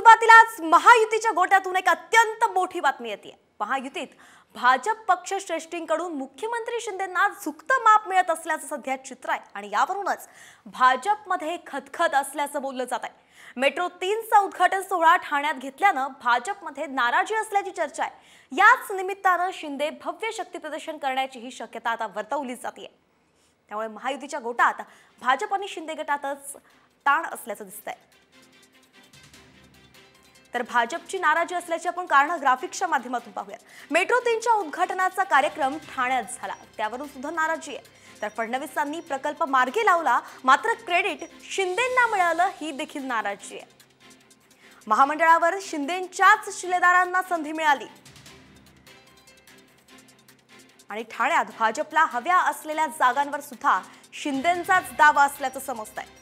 सुरुवातीला आज महायुतीच्या गोट्यातून एक अत्यंत मोठी बातमी येते। महायुतीत भाजप पक्ष श्रेष्ठींकडून मुख्यमंत्री शिंदेंना झुकतं माप मिळत असल्याचं सध्या चित्र आहे आणि यावरूनच भाजपमध्ये खतखत असल्याचं बोललं जात आहे। मेट्रो 3 चा उद्घाटन सोहळा ठाण्यात घेतल्यानं भाजपमध्ये नाराजी असल्याची चर्चा आहे। याच निमित्तानं शिंदे भव्य शक्ती प्रदर्शन करण्याची ही शक्यता आता वर्तवली जाते। त्यामुळे महायुतीच्या गोटात भाजप आणि शिंदे गटातच ताण असल्याचं दिसतंय। तर भाजपची नाराजी असल्याची आपण कारण ग्राफिक्सच्या माध्यमातून पाहूयात। मेट्रो 3 च्या उद्घाटनाचा कार्यक्रम ठाण्यात झाला, त्यावरून सुद्धा नाराजी आहे। तर फडणवीसांनी प्रकल्प मार्गी लावला, मात्र क्रेडिट शिंदेंना मिळालं ही देखील नाराजी आहे। महामंडळावर शिंदेंच्याच शिलेदारांना संधी मिळाली आणि ठाण्यात भाजपला हव्या असलेल्या जागांवर सुद्धा शिंदेंचाच दावा असल्याचं समजतंय।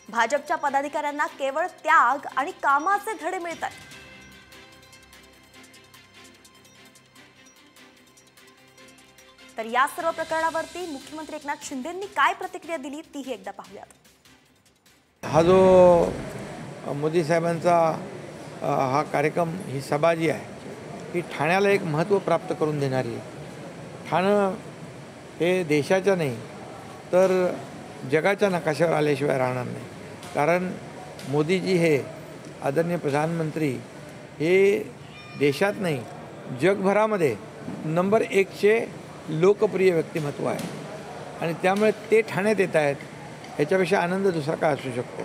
भाजपच्या पदाधिकाऱ्यांना केवळ त्याग आणि कामाचे धडे मिळतात। तर या सर्व प्रकरणावरती मुख्यमंत्री एकनाथ शिंदेंनी काय प्रतिक्रिया दिली तीही एकदा पाहूयात। हा जो मोदी साहेबांचा हा कार्यक्रम, ही सभा जी आहे ही ठाण्याला एक महत्त्व प्राप्त करून देणारी आहे। ठाणं हे देशाच्या नाही तर जगाच्या नकाशावर आल्याशिवाय राहणार नाही। कारण मोदीजी हे आदरणीय प्रधानमंत्री हे देशात नाही जगभरामध्ये नंबर 1चे लोकप्रिय व्यक्तिमत्व आहे आणि त्यामुळे ते ठाण्यात येत आहेत, ह्याच्यापेक्षा आनंद दुसरा काय असू शकतो।